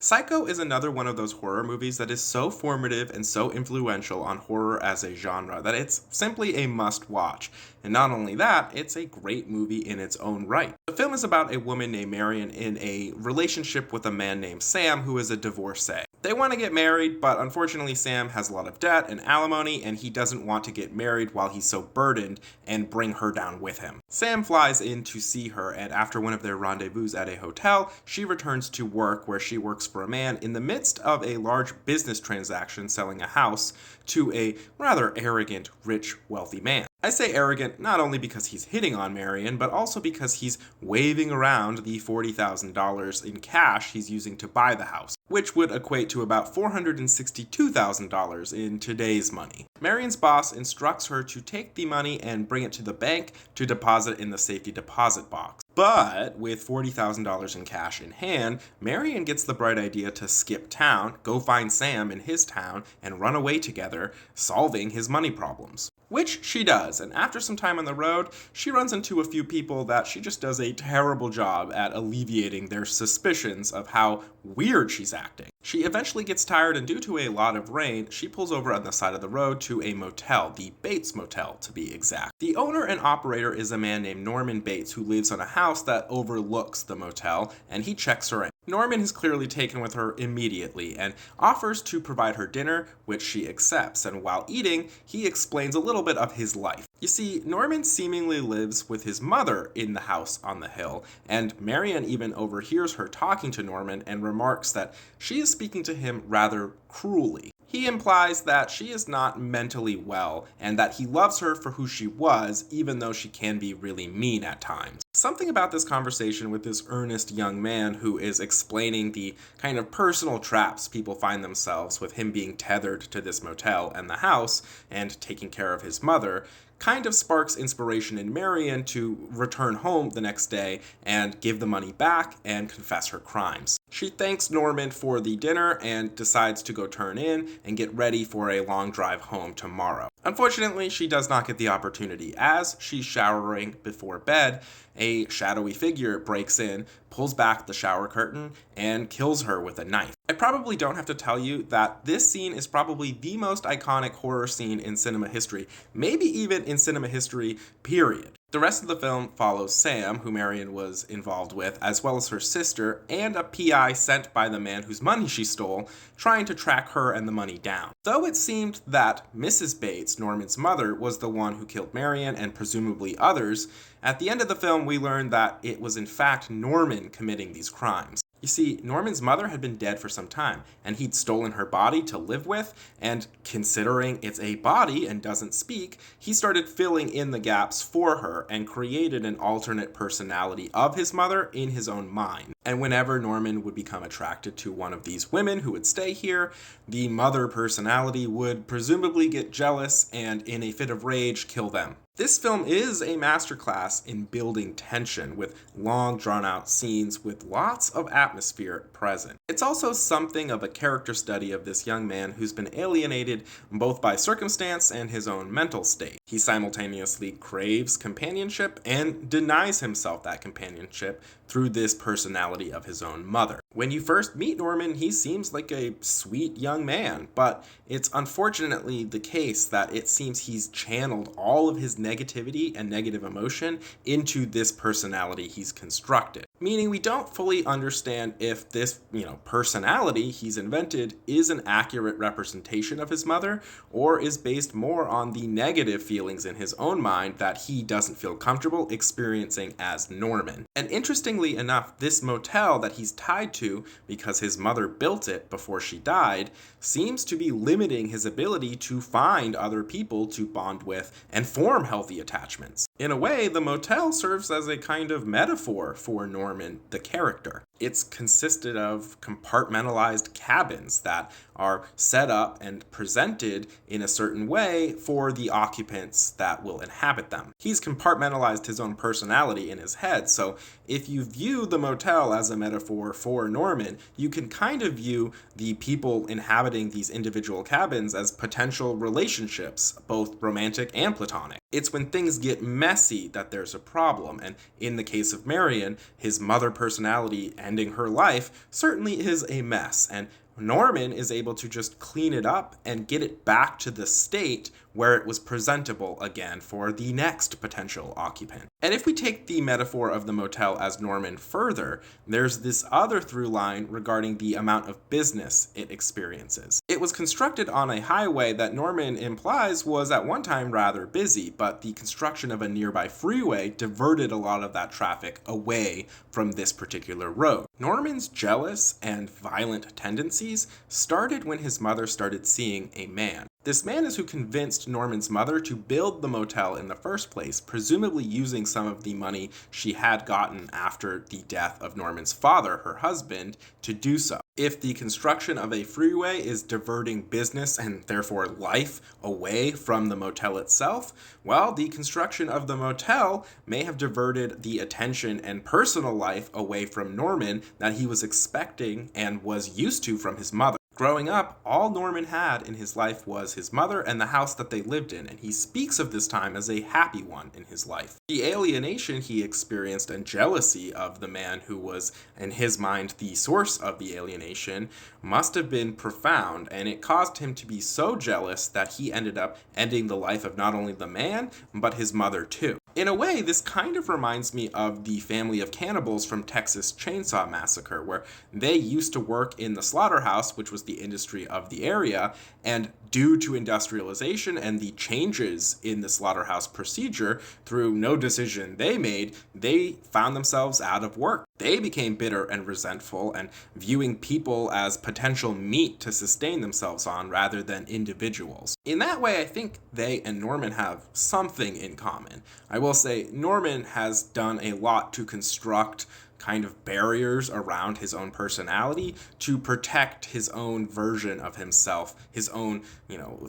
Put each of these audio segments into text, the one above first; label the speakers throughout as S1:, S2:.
S1: Psycho is another one of those horror movies that is so formative and so influential on horror as a genre that it's simply a must watch. And not only that, it's a great movie in its own right. The film is about a woman named Marion in a relationship with a man named Sam who is a divorcee. They want to get married, but unfortunately Sam has a lot of debt and alimony, and he doesn't want to get married while he's so burdened and bring her down with him. Sam flies in to see her, and after one of their rendezvous at a hotel, she returns to work where she works for a man in the midst of a large business transaction selling a house to a rather arrogant, rich, wealthy man. I say arrogant not only because he's hitting on Marion, but also because he's waving around the $40,000 in cash he's using to buy the house, which would equate to about $462,000 in today's money. Marion's boss instructs her to take the money and bring it to the bank to deposit in the safety deposit box. But with $40,000 in cash in hand, Marion gets the bright idea to skip town, go find Sam in his town, and run away together, solving his money problems. Which she does, and after some time on the road, she runs into a few people that she just does a terrible job at alleviating their suspicions of how weird she's acting. She eventually gets tired, and due to a lot of rain, she pulls over on the side of the road to a motel, the Bates Motel to be exact. The owner and operator is a man named Norman Bates who lives on a house that overlooks the motel, and he checks her in. Norman is clearly taken with her immediately and offers to provide her dinner, which she accepts, and while eating, he explains a little bit of his life. You see, Norman seemingly lives with his mother in the house on the hill, and Marion even overhears her talking to Norman and remarks that she is speaking to him rather cruelly. He implies that she is not mentally well and that he loves her for who she was, even though she can be really mean at times. Something about this conversation with this earnest young man who is explaining the kind of personal traps people find themselves with him being tethered to this motel and the house and taking care of his mother kind of sparks inspiration in Marion to return home the next day and give the money back and confess her crimes. She thanks Norman for the dinner and decides to go turn in and get ready for a long drive home tomorrow. Unfortunately, she does not get the opportunity. As she's showering before bed, a shadowy figure breaks in, pulls back the shower curtain, and kills her with a knife. I probably don't have to tell you that this scene is probably the most iconic horror scene in cinema history, maybe even in cinema history, period. The rest of the film follows Sam, who Marion was involved with, as well as her sister, and a PI sent by the man whose money she stole, trying to track her and the money down. Though it seemed that Mrs. Bates, Norman's mother, was the one who killed Marion and presumably others, at the end of the film we learn that it was in fact Norman committing these crimes. You see, Norman's mother had been dead for some time, and he'd stolen her body to live with, and considering it's a body and doesn't speak, he started filling in the gaps for her and created an alternate personality of his mother in his own mind. And whenever Norman would become attracted to one of these women who would stay here, the mother personality would presumably get jealous and in a fit of rage kill them. This film is a masterclass in building tension with long drawn-out scenes with lots of atmosphere present. It's also something of a character study of this young man who's been alienated both by circumstance and his own mental state. He simultaneously craves companionship and denies himself that companionship through this personality of his own mother. When you first meet Norman, he seems like a sweet young man, but it's unfortunately the case that it seems he's channeled all of his negativity and negative emotion into this personality he's constructed. Meaning we don't fully understand if this, personality he's invented is an accurate representation of his mother or is based more on the negative feelings in his own mind that he doesn't feel comfortable experiencing as Norman. And interestingly enough, this motel that he's tied to because his mother built it before she died seems to be limiting his ability to find other people to bond with and form healthy attachments. In a way, the motel serves as a kind of metaphor for Norman, the character. It's consisted of compartmentalized cabins that are set up and presented in a certain way for the occupants that will inhabit them. He's compartmentalized his own personality in his head, so if you view the motel as a metaphor for Norman, you can kind of view the people inhabiting these individual cabins as potential relationships, both romantic and platonic. It's when things get messy that there's a problem, and in the case of Marion, his mother personality ending her life certainly is a mess, and Norman is able to just clean it up and get it back to the state where it was presentable again for the next potential occupant. And if we take the metaphor of the motel as Norman further, there's this other through line regarding the amount of business it experiences. It was constructed on a highway that Norman implies was at one time rather busy, but the construction of a nearby freeway diverted a lot of that traffic away from this particular road. Norman's jealous and violent tendencies started when his mother started seeing a man. This man is who convinced Norman's mother to build the motel in the first place, presumably using some of the money she had gotten after the death of Norman's father, her husband, to do so. If the construction of a freeway is diverting business and therefore life away from the motel itself, well, the construction of the motel may have diverted the attention and personal life away from Norman that he was expecting and was used to from his mother. Growing up, all Norman had in his life was his mother and the house that they lived in, and he speaks of this time as a happy one in his life. The alienation he experienced and jealousy of the man who was, in his mind, the source of the alienation must have been profound, and it caused him to be so jealous that he ended up ending the life of not only the man, but his mother too. In a way, this kind of reminds me of the family of cannibals from Texas Chainsaw Massacre, where they used to work in the slaughterhouse, which was the industry of the area, and due to industrialization and the changes in the slaughterhouse procedure, through no decision they made, they found themselves out of work. They became bitter and resentful and viewing people as potential meat to sustain themselves on rather than individuals. In that way, I think they and Norman have something in common. I will say Norman has done a lot to construct kind of barriers around his own personality to protect his own version of himself, his own,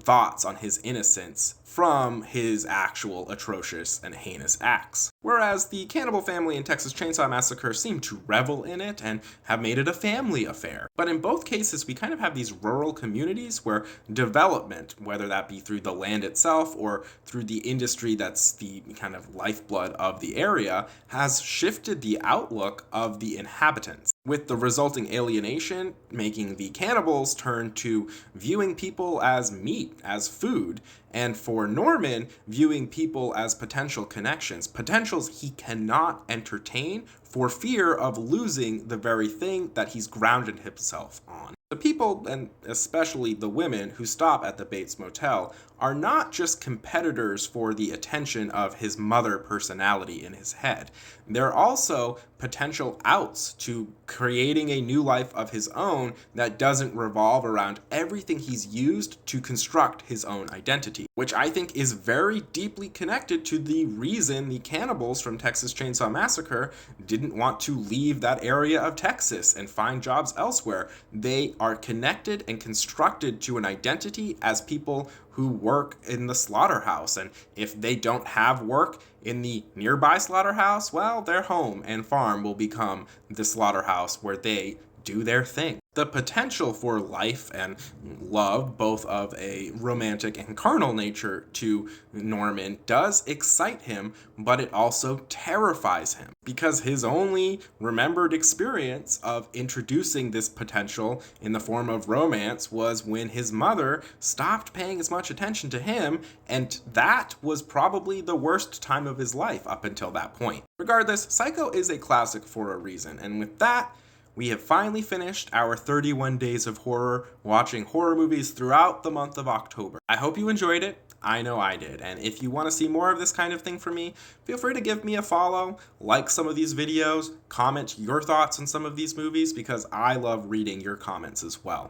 S1: thoughts on his innocence from his actual atrocious and heinous acts. Whereas the cannibal family in Texas Chainsaw Massacre seem to revel in it and have made it a family affair. But in both cases, we kind of have these rural communities where development, whether that be through the land itself or through the industry that's the kind of lifeblood of the area, has shifted the outlook of the inhabitants, with the resulting alienation making the cannibals turn to viewing people as meat, as food, and for Norman, viewing people as potential connections, potentials he cannot entertain for fear of losing the very thing that he's grounded himself on. The people, and especially the women who stop at the Bates Motel, are not just competitors for the attention of his mother personality in his head. They're also potential outs to creating a new life of his own that doesn't revolve around everything he's used to construct his own identity, which I think is very deeply connected to the reason the cannibals from Texas Chainsaw Massacre didn't want to leave that area of Texas and find jobs elsewhere. They are connected and constructed to an identity as people who work in the slaughterhouse, and if they don't have work in the nearby slaughterhouse, well, their home and farm will become the slaughterhouse where they do their thing. The potential for life and love, both of a romantic and carnal nature to Norman, does excite him, but it also terrifies him, because his only remembered experience of introducing this potential in the form of romance was when his mother stopped paying as much attention to him, and that was probably the worst time of his life up until that point. Regardless, Psycho is a classic for a reason, and with that, we have finally finished our 31 days of horror, watching horror movies throughout the month of October. I hope you enjoyed it. I know I did. And if you want to see more of this kind of thing from me, feel free to give me a follow, like some of these videos, comment your thoughts on some of these movies, because I love reading your comments as well.